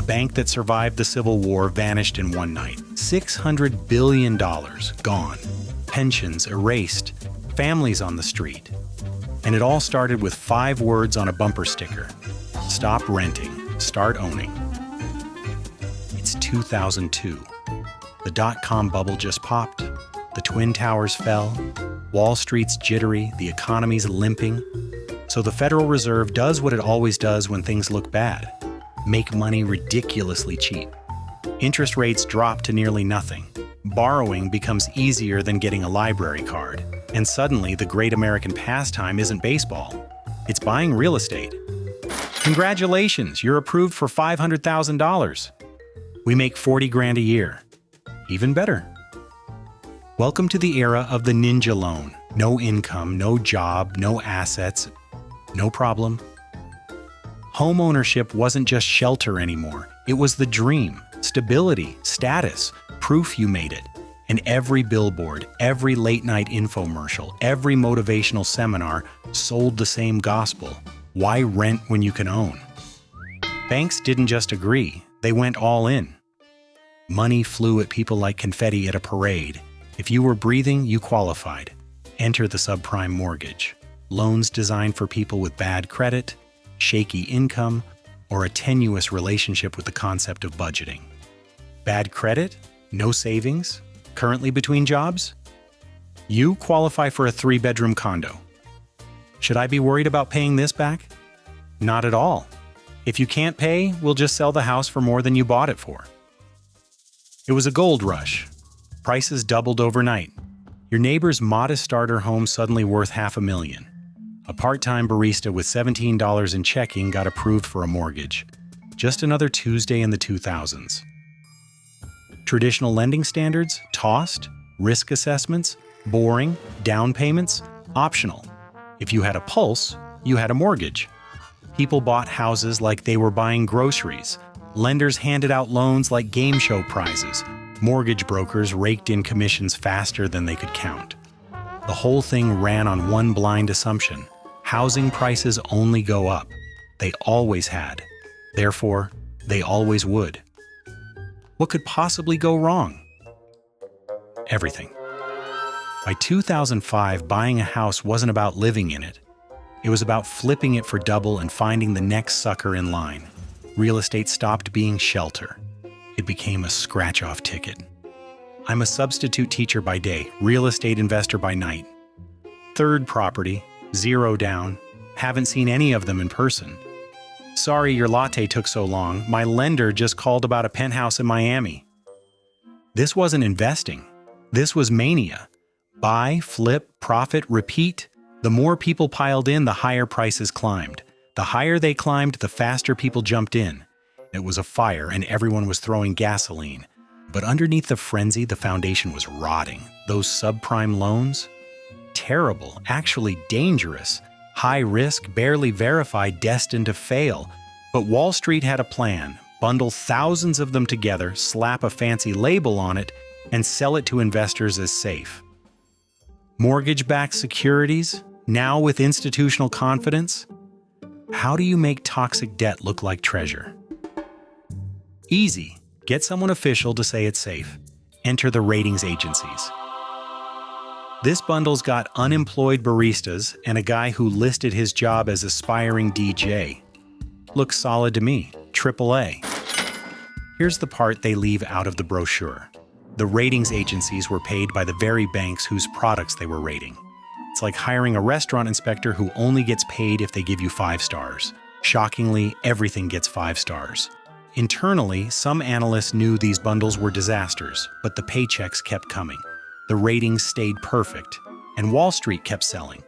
bank that survived the Civil War vanished in one night. $600 billion gone. Pensions erased. Families on the street. And it all started with 5 words on a bumper sticker. Stop renting. Start owning. It's 2002. The dot-com bubble just popped. The Twin Towers fell. Wall Street's jittery. The economy's limping. So the Federal Reserve does what it always does when things look bad. Make money ridiculously cheap. Interest rates drop to nearly nothing. Borrowing becomes easier than getting a library card. And suddenly, the great American pastime isn't baseball. It's buying real estate. Congratulations, you're approved for $500,000. We make 40 grand a year. Even better. Welcome to the era of the ninja loan. No income, no job, no assets, no problem. Homeownership wasn't just shelter anymore. It was the dream, stability, status, proof you made it. And every billboard, every late-night infomercial, every motivational seminar sold the same gospel. Why rent when you can own? Banks didn't just agree, they went all in. Money flew at people like confetti at a parade. If you were breathing, you qualified. Enter the subprime mortgage. Loans designed for people with bad credit, shaky income, or a tenuous relationship with the concept of budgeting. Bad credit? No savings? Currently between jobs? You qualify for a 3-bedroom condo. Should I be worried about paying this back? Not at all. If you can't pay, we'll just sell the house for more than you bought it for. It was a gold rush. Prices doubled overnight. Your neighbor's modest starter home suddenly worth $500,000. A part-time barista with $17 in checking got approved for a mortgage. Just another Tuesday in the 2000s. Traditional lending standards, tossed. Risk assessments, boring. Down payments, optional. If you had a pulse, you had a mortgage. People bought houses like they were buying groceries. Lenders handed out loans like game show prizes. Mortgage brokers raked in commissions faster than they could count. The whole thing ran on one blind assumption. Housing prices only go up. They always had. Therefore, they always would. What could possibly go wrong? Everything. By 2005, buying a house wasn't about living in it. It was about flipping it for double and finding the next sucker in line. Real estate stopped being shelter. It became a scratch-off ticket. I'm a substitute teacher by day, real estate investor by night. Third property, 0 down, haven't seen any of them in person. Sorry your latte took so long, my lender just called about a penthouse in Miami. This wasn't investing. This was mania. Buy, flip, profit, repeat. The more people piled in, the higher prices climbed. The higher they climbed, the faster people jumped in. It was a fire and everyone was throwing gasoline. But underneath the frenzy, the foundation was rotting. Those subprime loans? Terrible, actually dangerous. High risk, barely verified, destined to fail. But Wall Street had a plan. Bundle thousands of them together, slap a fancy label on it, and sell it to investors as safe. Mortgage-backed securities? Now with institutional confidence? How do you make toxic debt look like treasure? Easy. Get someone official to say it's safe. Enter the ratings agencies. This bundle's got unemployed baristas and a guy who listed his job as aspiring DJ. Looks solid to me. AAA. Here's the part they leave out of the brochure. The ratings agencies were paid by the very banks whose products they were rating. It's like hiring a restaurant inspector who only gets paid if they give you 5 stars. Shockingly, everything gets 5 stars. Internally, some analysts knew these bundles were disasters, but the paychecks kept coming. The ratings stayed perfect, and Wall Street kept selling.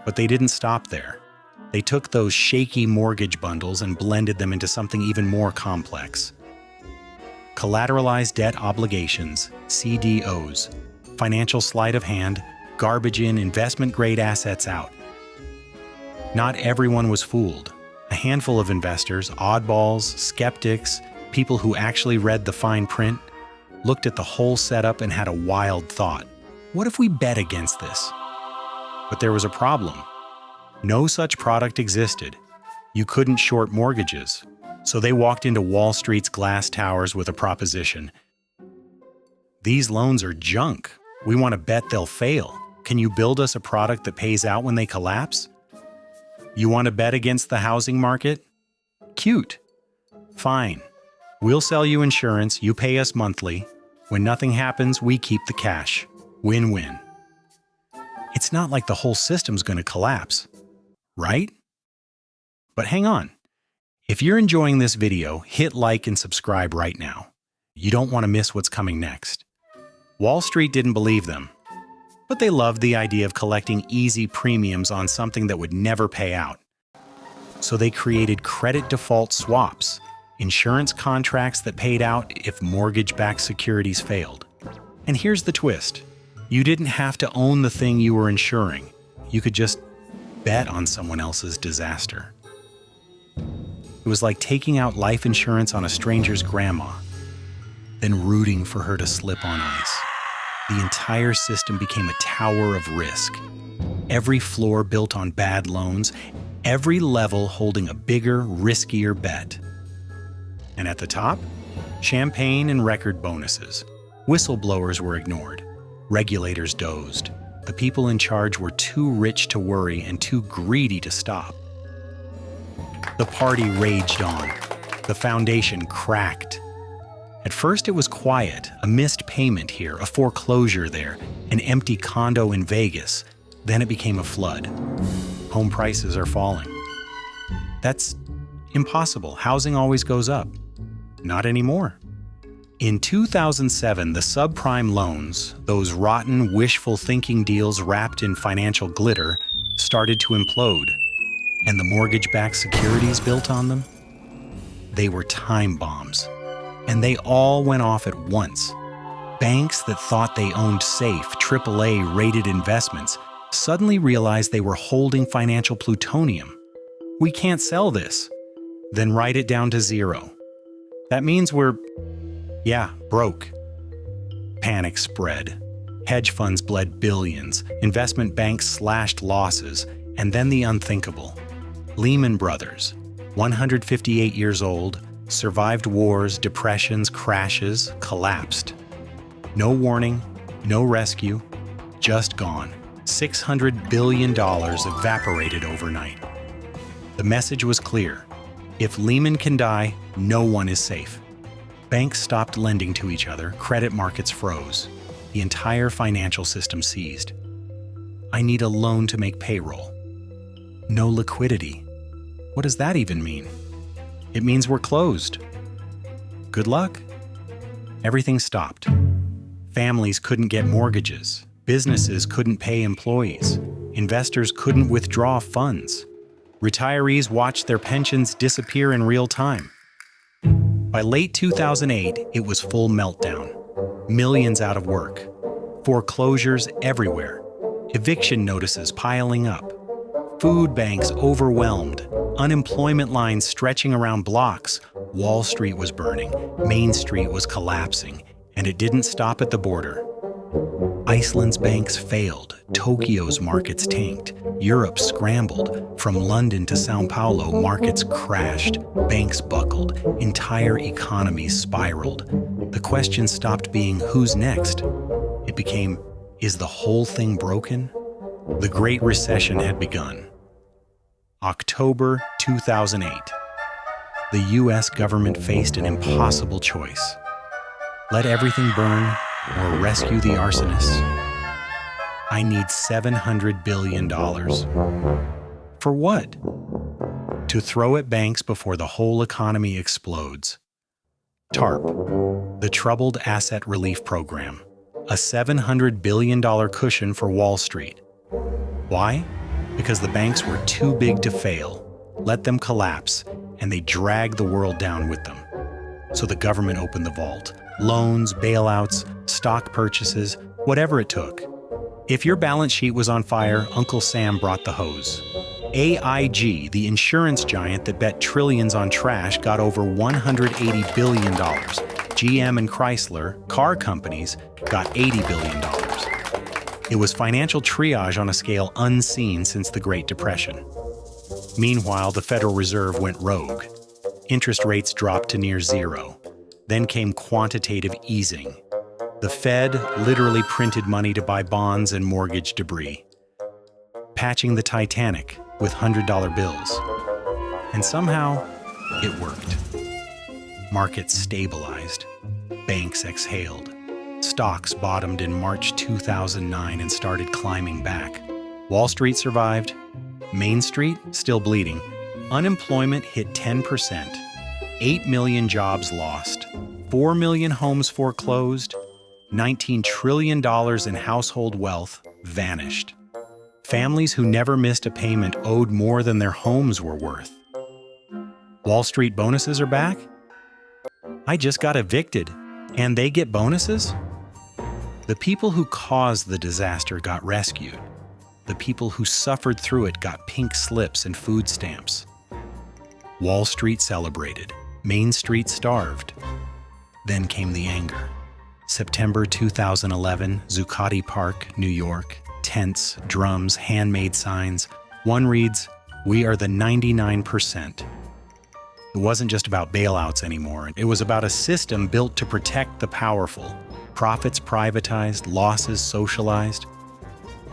But they didn't stop there. They took those shaky mortgage bundles and blended them into something even more complex. Collateralized debt obligations, CDOs, financial sleight of hand, garbage in, investment-grade assets out. Not everyone was fooled. A handful of investors, oddballs, skeptics, people who actually read the fine print, looked at the whole setup and had a wild thought. What if we bet against this? But there was a problem. No such product existed. You couldn't short mortgages. So they walked into Wall Street's glass towers with a proposition. These loans are junk. We want to bet they'll fail. Can you build us a product that pays out when they collapse? You want to bet against the housing market? Cute. Fine. We'll sell you insurance, you pay us monthly. When nothing happens, we keep the cash. Win-win. It's not like the whole system's going to collapse, right? But hang on. If you're enjoying this video, hit like and subscribe right now. You don't want to miss what's coming next. Wall Street didn't believe them, but they loved the idea of collecting easy premiums on something that would never pay out. So they created credit default swaps, insurance contracts that paid out if mortgage-backed securities failed. And here's the twist. You didn't have to own the thing you were insuring. You could just bet on someone else's disaster. It was like taking out life insurance on a stranger's grandma, then rooting for her to slip on ice. The entire system became a tower of risk. Every floor built on bad loans, every level holding a bigger, riskier bet. And at the top, champagne and record bonuses. Whistleblowers were ignored. Regulators dozed. The people in charge were too rich to worry and too greedy to stop. The party raged on. The foundation cracked. At first it was quiet, a missed payment here, a foreclosure there, an empty condo in Vegas. Then it became a flood. Home prices are falling. That's impossible. Housing always goes up. Not anymore. In 2007, the subprime loans, those rotten, wishful thinking deals wrapped in financial glitter, started to implode. And the mortgage-backed securities built on them? They were time bombs. And they all went off at once. Banks that thought they owned safe, AAA-rated investments suddenly realized they were holding financial plutonium. We can't sell this. Then write it down to zero. That means we're, broke. Panic spread. Hedge funds bled billions, investment banks slashed losses, and then the unthinkable. Lehman Brothers, 158 years old, survived wars, depressions, crashes, collapsed. No warning, no rescue, just gone. $600 billion evaporated overnight. The message was clear. If Lehman can die, no one is safe. Banks stopped lending to each other, credit markets froze. The entire financial system seized. I need a loan to make payroll. No liquidity. What does that even mean? It means we're closed. Good luck. Everything stopped. Families couldn't get mortgages. Businesses couldn't pay employees. Investors couldn't withdraw funds. Retirees watched their pensions disappear in real time. By late 2008, it was full meltdown. Millions out of work. Foreclosures everywhere. Eviction notices piling up. Food banks overwhelmed. Unemployment lines stretching around blocks. Wall Street was burning. Main Street was collapsing. And it didn't stop at the border. Iceland's banks failed. Tokyo's markets tanked. Europe scrambled. From London to Sao Paulo, markets crashed. Banks buckled. Entire economies spiraled. The question stopped being, who's next? It became, is the whole thing broken? The Great Recession had begun. October 2008. The U.S. government faced an impossible choice. Let everything burn or rescue the arsonists. I need $700 billion. For what? To throw at banks before the whole economy explodes. TARP, the Troubled Asset Relief Program, a $700 billion cushion for Wall Street. Why? Because the banks were too big to fail. Let them collapse, and they dragged the world down with them. So the government opened the vault. Loans, bailouts, stock purchases, whatever it took. If your balance sheet was on fire, Uncle Sam brought the hose. AIG, the insurance giant that bet trillions on trash, got over $180 billion. GM and Chrysler, car companies, got $80 billion. It was financial triage on a scale unseen since the Great Depression. Meanwhile, the Federal Reserve went rogue. Interest rates dropped to near zero. Then came quantitative easing. The Fed literally printed money to buy bonds and mortgage debris, patching the Titanic with $100 bills. And somehow, it worked. Markets stabilized. Banks exhaled. Stocks bottomed in March 2009 and started climbing back. Wall Street survived. Main Street still bleeding. Unemployment hit 10%. 8 million jobs lost. 4 million homes foreclosed. $19 trillion in household wealth vanished. Families who never missed a payment owed more than their homes were worth. Wall Street bonuses are back? I just got evicted, and they get bonuses? The people who caused the disaster got rescued. The people who suffered through it got pink slips and food stamps. Wall Street celebrated. Main Street starved. Then came the anger. September 2011, Zuccotti Park, New York. Tents, drums, handmade signs. One reads, "We are the 99%. It wasn't just about bailouts anymore. It was about a system built to protect the powerful. Profits privatized, losses socialized.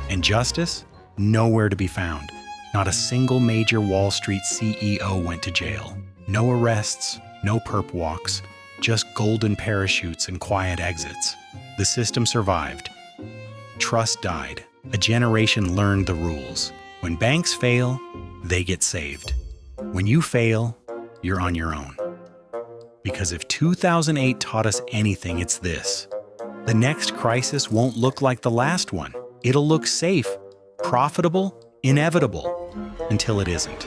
And justice? Nowhere to be found. Not a single major Wall Street CEO went to jail. No arrests, no perp walks, just golden parachutes and quiet exits. The system survived. Trust died. A generation learned the rules. When banks fail, they get saved. When you fail, you're on your own. Because if 2008 taught us anything, it's this. The next crisis won't look like the last one. It'll look safe, profitable, inevitable, until it isn't.